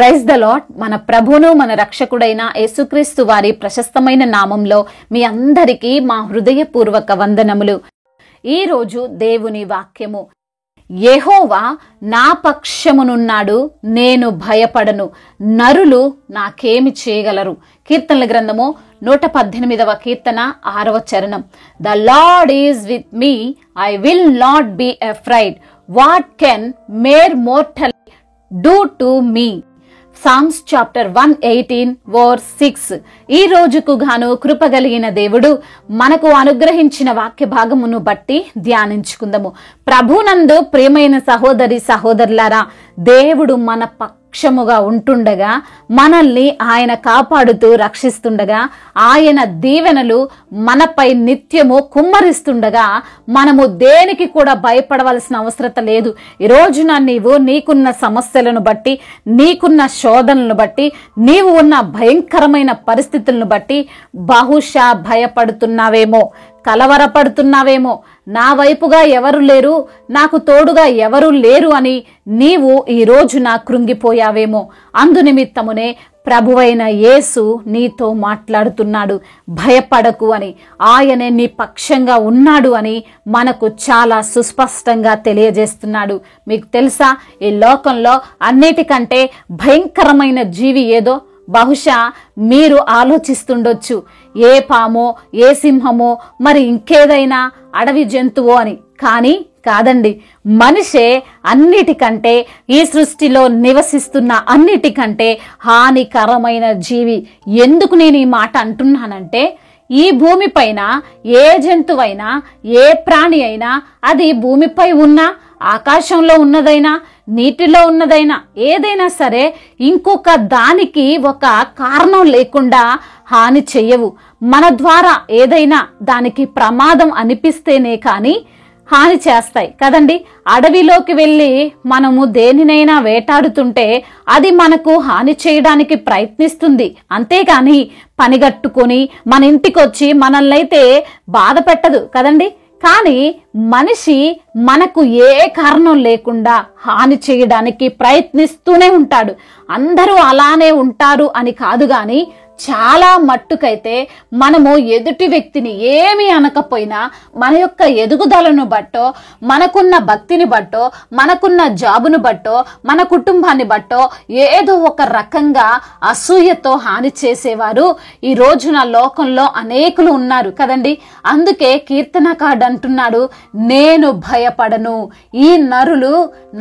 Praise the lord. మన ప్రభువును మన రక్షకుడైన యేసుక్రీస్తు వారి ప్రశస్తమైన నామంలో మీ అందరికీ మా హృదయపూర్వక వందనములు. ఈరోజు దేవుని వాక్యము, యెహోవా నా పక్షమునున్నాడు, నేను భయపడను, నరులు నాకేమి చేయగలరు. కీర్తనల గ్రంథము 118వ కీర్తన 6వ చరణం. The Lord is with me, I will not be afraid, what can mere mortal do to me. Psalms chapter 118 verse 6. ఈ రోజుకు గాను కృపగలిగిన దేవుడు మనకు అనుగ్రహించిన వాక్య భాగమును బట్టి ధ్యానించుకుందాము. ప్రభునందు ప్రియమైన సహోదరి సహోదరులారా, దేవుడు మన పక్షముగా ఉంటుండగా, మనల్ని ఆయన కాపాడుతూ రక్షిస్తుండగా, ఆయన దీవెనలు మనపై నిత్యము కుమ్మరిస్తుండగా మనము దేనికి కూడా భయపడవలసిన అవసరం లేదు. ఈ రోజున నీకున్న సమస్యలను బట్టి, నీకున్న శోధనలను బట్టి, నీవు ఉన్న భయంకరమైన పరిస్థితులను బట్టి బహుశా భయపడుతున్నావేమో, కలవరపడుతున్నావేమో. నా వైపుగా ఎవరు లేరు, నాకు తోడుగా ఎవరు లేరు అని నీవు ఈ రోజున కృంగిపోయావేమో. అందునిమిత్తమునే ప్రభువైన యేసు నీతో మాట్లాడుతున్నాడు, భయపడకు అని. ఆయనే నీ పక్షంగా ఉన్నాడు అని మనకు చాలా సుస్పష్టంగా తెలియజేస్తున్నాడు. మీకు తెలుసా, ఈ లోకంలో అన్నిటికంటే భయంకరమైన జీవి ఏదో బహుశా మీరు ఆలోచిస్తుండొచ్చు. ఏ పామో, ఏ సింహమో, మరి ఇంకేదైనా అడవి జంతువో అని. కానీ కాదండి, మనిషే అన్నిటికంటే, ఈ సృష్టిలో నివసిస్తున్న అన్నిటికంటే హానికరమైన జీవి. ఎందుకు నేను ఈ మాట అంటున్నానంటే, ఈ భూమిపైన ఏ జంతువైనా, ఏ ప్రాణి అయినా, అది భూమిపై ఉన్న, ఆకాశంలో ఉన్నదైనా, నీటిలో ఉన్నదైనా, ఏదైనా సరే ఇంకొక దానికి ఒక కారణం లేకుండా హాని చెయ్యవు. మన ద్వారా ఏదైనా దానికి ప్రమాదం అనిపిస్తేనే కానీ హాని చేస్తాయి కదండి. అడవిలోకి వెళ్ళి మనము దేనినైనా వేటాడుతుంటే అది మనకు హాని చేయడానికి ప్రయత్నిస్తుంది, అంతేగాని పనిగట్టుకొని మన ఇంటికొచ్చి మనల్నైతే బాధ పెట్టదు కదండి. కానీ మనిషి మనకు ఏ కారణం లేకుండా హాని చేయడానికి ప్రయత్నిస్తూనే ఉంటాడు. అందరూ అలానే ఉంటారు అని కాదు, కానీ చాలా మట్టుకైతే మనము ఎదుటి వ్యక్తిని ఏమి అనకపోయినా మన యొక్క ఎదుగుదలను బట్టో, మనకున్న భక్తిని బట్టో, మనకున్న జాబును బట్టో, మన కుటుంబాన్ని బట్టో ఏదో ఒక రకంగా అసూయతో హాని చేసేవారు ఈ రోజున లోకంలో అనేకులు ఉన్నారు కదండి. అందుకే కీర్తనకారుడు అంటున్నాడు, నేను భయపడను, ఈ నరులు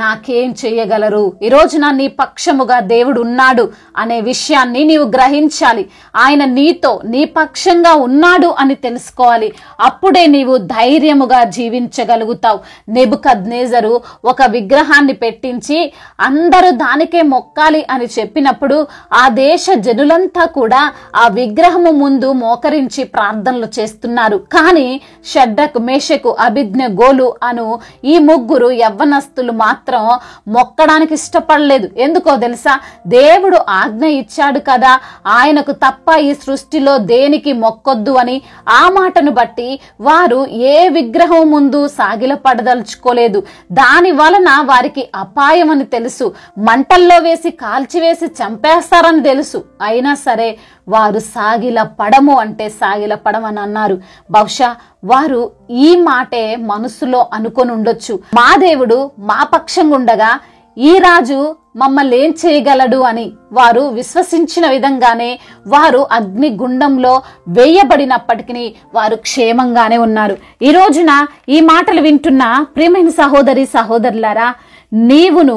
నాకేం చేయగలరు. ఈ రోజున నీ పక్షముగా దేవుడు ఉన్నాడు అనే విషయాన్ని నీవు గ్రహించాలి. ఆయన నీతో, నీ పక్షంగా ఉన్నాడు అని తెలుసుకోవాలి. అప్పుడే నీవు ధైర్యముగా జీవించగలుగుతావు. నెబుకద్నెజరు ఒక విగ్రహాన్ని పెట్టించి అందరూ దానికే మొక్కాలి అని చెప్పినప్పుడు ఆ దేశ జనులంతా కూడా ఆ విగ్రహము ముందు మోకరించి ప్రార్థనలు చేస్తున్నారు. కానీ షడ్రకు, మేషకు, అబేద్నెగోలు అను ఈ ముగ్గురు యవ్వనస్తులు మాత్రం మొక్కడానికి ఇష్టపడలేదు. ఎందుకో తెలుసా? దేవుడు ఆజ్ఞ ఇచ్చాడు కదా, ఆయనకు తప్ప ఈ సృష్టిలో దేనికి మొక్కొద్దు అని. ఆ మాటను బట్టి వారు ఏ విగ్రహం ముందు సాగిల పడదలుచుకోలేదు. దాని వలన వారికి అపాయం అని తెలుసు, మంటల్లో వేసి కాల్చివేసి చంపేస్తారని తెలుసు. అయినా సరే వారు సాగిల పడము అంటే సాగిల పడమని అన్నారు. బహుశా వారు ఈ మాటే మనసులో అనుకొని ఉండొచ్చు, మా దేవుడు మా పక్షంగా ఉండగా ఈ రాజు మమ్మల్ని ఏం చేయగలడు అని. వారు విశ్వసించిన విధంగానే వారు అగ్నిగుండంలో వేయబడినప్పటికీ వారు క్షేమంగానే ఉన్నారు. ఈ రోజున ఈ మాటలు వింటున్న ప్రియమైన సహోదరి సహోదరులారా, నీవును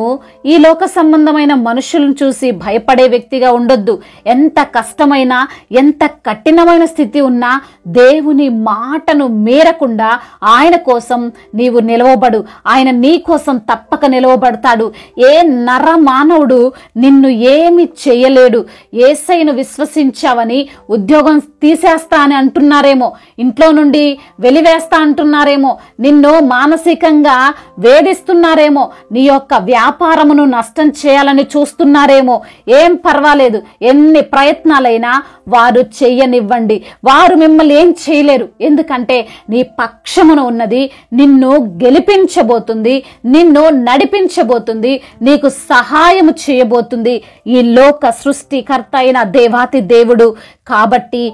ఈ లోక సంబంధమైన మనుషులను చూసి భయపడే వ్యక్తిగా ఉండొద్దు. ఎంత కష్టమైనా, ఎంత కఠినమైన స్థితి ఉన్నా దేవుని మాటను మీరకుండా ఆయన కోసం నీవు నిలవబడు. ఆయన నీ కోసం తప్పక నిలవబడతాడు. ఏ నర మానవుడు నిన్ను ఏమి చేయలేడు. యేసయ్యను విశ్వసించావని ఉద్యోగం తీసేస్తా అని అంటున్నారేమో, ఇంట్లో నుండి వెలివేస్తా అంటున్నారేమో, నిన్ను మానసికంగా వేధిస్తున్నారేమో, నీ మీ యొక్క వ్యాపారమును నష్టం చేయాలని చూస్తున్నారేమో, ఏం పర్వాలేదు, ఎన్ని ప్రయత్నాలైనా వారు చెయ్యనివ్వండి. వారు మిమ్మల్ని ఏం చేయలేరు. ఎందుకంటే నీ పక్షమున ఉన్నది నిన్ను గెలిపించబోతుంది, నిన్ను నడిపించబోతుంది, నీకు సహాయము చేయబోతుంది ఈ లోక సృష్టికర్త అయిన దేవాతి దేవుడు. కాబట్టి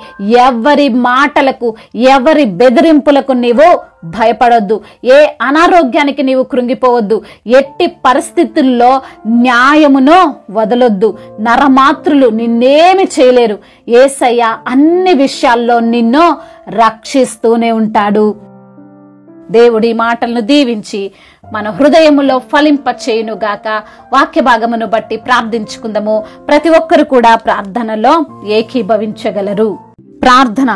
ఎవరి మాటలకు, ఎవరి బెదిరింపులకు నీవు భయపడొద్దు. ఏ అనారోగ్యానికి నీవు కృంగిపోవద్దు. ఎట్టి పరిస్థితుల్లో న్యాయమును వదలొద్దు. నరమాత్రులు నిన్నేమి చేయలేరు. యేసయ్య అన్ని విషయాల్లో నిన్ను రక్షిస్తూనే ఉంటాడు. దేవుడి మాటలను దీవించి మన హృదయములో ఫలింప చేయునుగాక. వాక్య భాగమును బట్టి ప్రార్థించుకుందాము. ప్రతి ఒక్కరు కూడా ప్రార్థనలో ఏకీభవించగలరు. ప్రార్థన.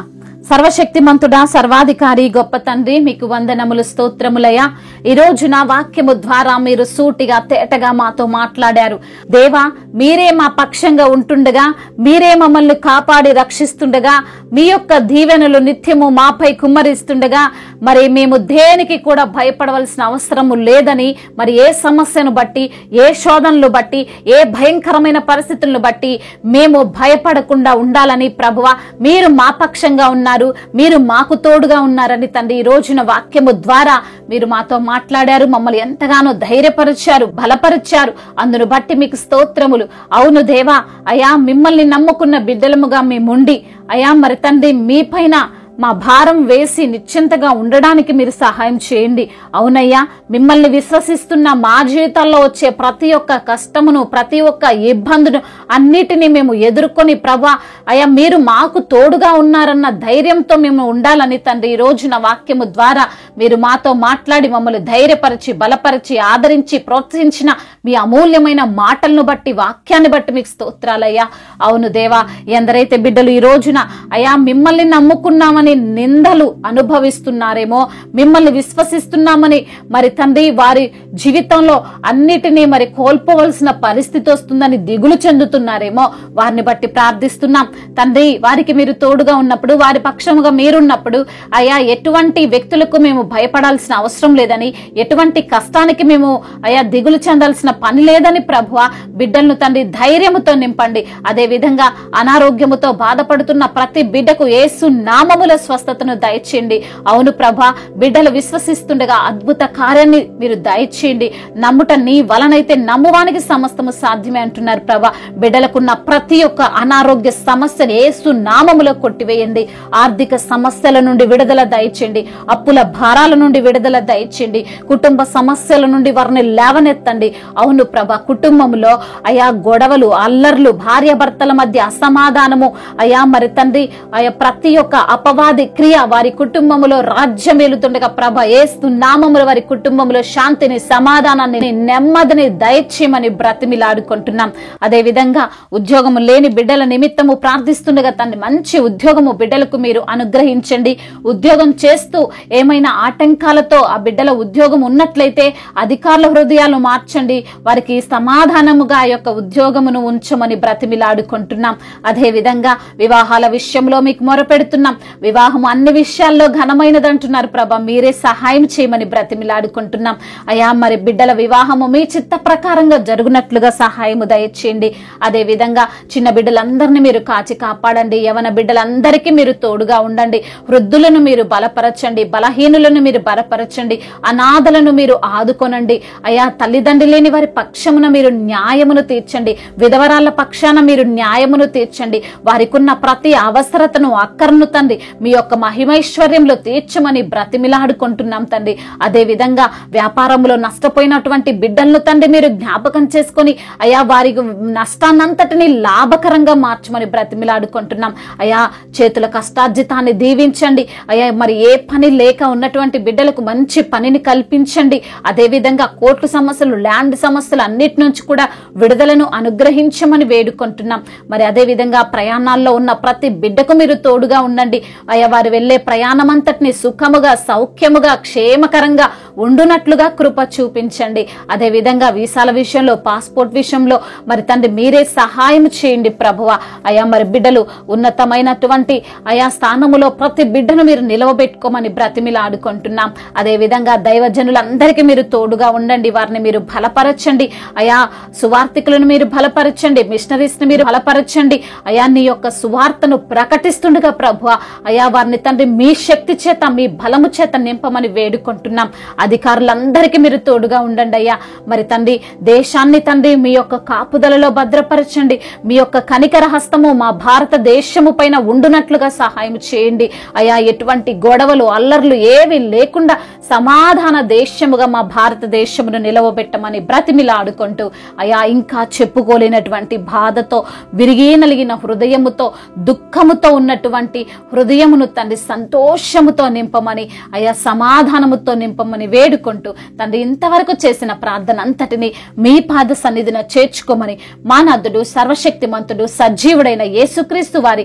సర్వశక్తిమంతుడా, సర్వాధికారి, గొప్ప తండ్రి, మీకు వందనములు, స్తోత్రములయ్యా. ఈ రోజున వాక్యము ద్వారా మీరు సూటిగా తేటగా మాతో మాట్లాడారు. దేవా, మీరే మా పక్షంగా ఉంటుండగా, మీరే మమ్మల్ని కాపాడి రక్షిస్తుండగా, మీ యొక్క దీవెనలు నిత్యము మాపై కుమ్మరిస్తుండగా, మరి మేము దేనికి కూడా భయపడవలసిన అవసరము లేదని, మరి ఏ సమస్యను బట్టి, ఏ శోధనలు బట్టి, ఏ భయంకరమైన పరిస్థితులను బట్టి మేము భయపడకుండా ఉండాలని ప్రభువా, మీరు మా పక్షంగా ఉన్నారు, మీరు మాకు తోడుగా ఉన్నారని తండ్రి ఈ రోజున వాక్యము ద్వారా మీరు మాతో మాట్లాడారు. మమ్మల్ని ఎంతగానో ధైర్యపరిచారు, బలపరిచారు. అందును బట్టి మీకు స్తోత్రములు. అవును దేవా, అయా మిమ్మల్ని నమ్ముకున్న బిడ్డలముగా మేముండి అయా మరి తండ్రి మీ పైన మా భారం వేసి నిశ్చింతగా ఉండడానికి మీరు సహాయం చేయండి. అవునయ్యా, మిమ్మల్ని విశ్వసిస్తున్న మా జీవితాల్లో వచ్చే ప్రతి ఒక్క కష్టమును, ప్రతి ఒక్క ఇబ్బందును అన్నిటినీ మేము ఎదుర్కొని ప్రభా అయ్యా మీరు మాకు తోడుగా ఉన్నారన్న ధైర్యంతో మేము ఉండాలని తండ్రి ఈ రోజున వాక్యము ద్వారా మీరు మాతో మాట్లాడి మమ్మల్ని ధైర్యపరిచి, బలపరిచి, ఆదరించి, ప్రోత్సహించిన మీ అమూల్యమైన మాటలను బట్టి, వాక్యాన్ని బట్టి మీకు స్తోత్రాలయ్యా. అవును దేవా, ఎందరైతే బిడ్డలు ఈ రోజున అయ్యా మిమ్మల్ని నమ్ముకున్నామని నిందలు అనుభవిస్తున్నారేమో, మిమ్మల్ని విశ్వసిస్తున్నామని మరి తండ్రి వారి జీవితంలో అన్నిటినీ మరి కోల్పోవలసిన పరిస్థితి వస్తుందని దిగులు చెందుతున్నారేమో, వారిని బట్టి ప్రార్థిస్తున్నాం తండ్రి. వారికి మీరు తోడుగా ఉన్నప్పుడు, వారి పక్షముగా మీరున్నప్పుడు అయ్యా ఎటువంటి వ్యక్తులకు మేము భయపడాల్సిన అవసరం లేదని, ఎటువంటి కష్టానికి మేము అయ్యా దిగులు చెందాల్సిన పని లేదని ప్రభువ బిడ్డలను తండ్రి ధైర్యముతో నింపండి. అదే విధంగా అనారోగ్యముతో బాధపడుతున్న ప్రతి బిడ్డకు యేసు నామముల స్వస్థతను దయచేయండి. అవును ప్రభా, బిడ్డలు విశ్వసిస్తుండగా అద్భుత కార్యాన్ని మీరు దయచేయండి. నమ్ముట నీ వలనైతే నమ్మువానికి సమస్తము సాధ్యమే అంటున్నారు ప్రభా. బిడ్డలకున్న ప్రతి ఒక్క అనారోగ్య సమస్యను యేసు నామములో కొట్టివేయండి. ఆర్థిక సమస్యల నుండి విడుదల దయచేయండి. అప్పుల భారాల నుండి విడుదల దయచేయండి. కుటుంబ సమస్యల నుండి వారిని లేవనెత్తండి. అవును ప్రభా, కుటుంబంలో అయా గొడవలు, అల్లర్లు, భార్యాభర్తల మధ్య అసమాధానము అయా మరి తండ్రి అయా ప్రతి ఒక్క అపవాది క్రియ వారి కుటుంబంలో రాజ్యమేలుతుండగా ప్రభా యేసు నామములో వారి కుటుంబంలో శాంతిని, సమాధానాన్ని, నెమ్మదిని దయచేయమని బ్రతిమిలాడుకుంటున్నాం. అదే విధంగా ఉద్యోగము లేని బిడ్డల నిమిత్తము ప్రార్థిస్తుండగా తండ్రి మంచి ఉద్యోగము బిడ్డలకు మీరు అనుగ్రహించండి. ఉద్యోగం చేస్తూ ఏమైనా ఆటంకాలతో ఆ బిడ్డల ఉద్యోగం ఉన్నట్లయితే అధికారుల హృదయాలు మార్చండి. వారికి సమాధానముగా ఆ యొక్క ఉద్యోగమును ఉంచమని బ్రతిమిలాడుకుంటున్నాం. అదే విధంగా వివాహాల విషయంలో మీకు మొరపెడుతున్నాం. వివాహం అన్ని విషయాల్లో ఘనమైనది అంటున్నారు ప్రభా, మీరే సహాయం చేయమని బ్రతిమిలాడుకుంటున్నాం. అయా మరి బిడ్డల వివాహము మీ చిత్త ప్రకారంగా జరుగునట్లుగా సహాయము దయచేయండి. అదే విధంగా చిన్న బిడ్డలందరినీ మీరు కాచి కాపాడండి. యవన బిడ్డలందరికీ మీరు తోడుగా ఉండండి. వృద్ధులను మీరు బలపరచండి, బలహీనులను మీరు బలపరచండి, అనాథలను మీరు ఆదుకొనండి. అయా తల్లిదండ్రి లేని వారి పక్షమున మీరు న్యాయమును తీర్చండి. విధవరాల పక్షాన మీరు న్యాయమును తీర్చండి. వారికున్న ప్రతి అవసరతను, అక్కరను తండ్రి మీ యొక్క మహిమైశ్వర్యంలో తీర్చమని బ్రతిమిలాడుకుంటున్నాం తండ్రి. అదే విధంగా వ్యాపారంలో నష్టపోయినటువంటి బిడ్డలను తండ్రి మీరు జ్ఞాపకం చేసుకొని అయా వారి నష్టాన్నంతటిని లాభకరంగా మార్చమని బ్రతిమిలాడుకుంటున్నాం. అయా చేతుల కష్టార్జితాన్ని దీవించండి. అయా మరి ఏ పని లేక ఉన్నటువంటి బిడ్డలకు మంచి పనిని కల్పించండి. అదే విధంగా కోర్టు సమస్యలు, ల్యాండ్ సమస్యలు అన్నిటి నుంచి కూడా విడుదలను అనుగ్రహించమని వేడుకుంటున్నాం. మరి అదే విధంగా ప్రయాణాల్లో ఉన్న ప్రతి బిడ్డకు మీరు తోడుగా ఉండండి. అయ్యా వారు వెళ్లే ప్రయాణం అంతటిని సుఖముగా, సౌఖ్యముగా, క్షేమకరంగా ఉండునట్లుగా కృప చూపించండి. అదే విధంగా వీసాల విషయంలో, పాస్పోర్ట్ విషయంలో మరి తండ్రి మీరే సహాయం చేయండి ప్రభువా. అయా మరి బిడ్డలు ఉన్నతమైనటువంటి అయా స్థానములో ప్రతి బిడ్డను మీరు నిలవబెట్టుకోమని బ్రతిమిలాడుకుంటున్నాం. అదే విధంగా దైవజనులందరికీ మీరు తోడుగా ఉండండి, వారిని మీరు బలపరచండి. అయా సువార్థికులను మీరు బలపరచండి, మిషనరీస్ ని మీరు బలపరచండి. అయా నీ యొక్క సువార్తను ప్రకటిస్తుండగా ప్రభువా అయా వారిని తండ్రి మీ శక్తి చేత, మీ బలము చేత నింపమని వేడుకుంటున్నాం. అధికారులందరికీ మీరు తోడుగా ఉండండి అయ్యా. మరి తండ్రి దేశాన్ని తండ్రి మీ యొక్క కాపుదలలో భద్రపరచండి. మీ యొక్క కనికర హస్తము మా భారతదేశము పైన ఉండునట్లుగా సహాయం చేయండి అయా. ఎటువంటి గొడవలు, అల్లర్లు ఏవి లేకుండా సమాధాన దేశముగా మా భారతదేశమును నిలవబెట్టమని బ్రతిమిలాడుకుంటూ అయా ఇంకా చెప్పుకోలేనటువంటి బాధతో, విరిగి నలిగిన హృదయముతో, దుఃఖముతో ఉన్నటువంటి హృదయమును తండ్రి సంతోషముతో నింపమని అయా, సమాధానముతో నింపమని వేడుకుంటూ తండ్రి ఇంతవరకు చేసిన ప్రార్థన అంతటిని మీ పాద సన్నిధిన చేర్చుకోమని మా నాథుడు, సర్వశక్తిమంతుడు, సజీవుడైన యేసుక్రీస్తు వారి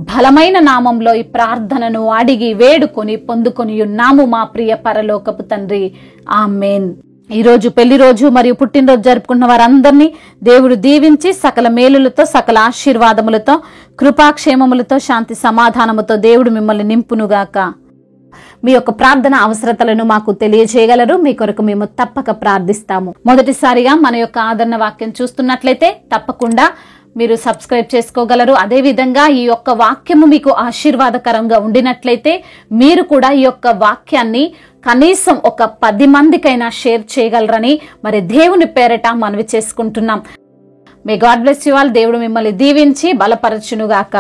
బలమైన నామంలో ఈ ప్రార్థనను అడిగి వేడుకొని పొందుకొని ఉన్నాము మా ప్రియ పరలోకపు తండ్రి. ఆమేన్. ఈ రోజు పెళ్లి రోజు మరియు పుట్టినరోజు జరుపుకున్న వారందరినీ దేవుడు దీవించి సకల మేలులతో, సకల ఆశీర్వాదములతో, కృపాక్షేమములతో, శాంతి సమాధానముతో దేవుడు మిమ్మల్ని నింపునుగాక. మీ యొక్క ప్రార్థన అవసరతలను మాకు తెలియజేయగలరు. మీ కొరకు మేము తప్పక ప్రార్థిస్తాము. మొదటిసారిగా మన యొక్క ఆదరణ వాక్యం చూస్తున్నట్లయితే తప్పకుండా మీరు సబ్స్క్రైబ్ చేసుకోగలరు. అదే విధంగా ఈ యొక్క వాక్యము మీకు ఆశీర్వాదకరంగా ఉండినట్లయితే మీరు కూడా ఈ యొక్క వాక్యాన్ని కనీసం ఒక 10 మందికైనా షేర్ చేయగలరని మరి దేవుని పేరట మనవి చేసుకుంటున్నాం. May God bless you all. దేవుడు మిమ్మల్ని దీవించి బలపరచునుగాక.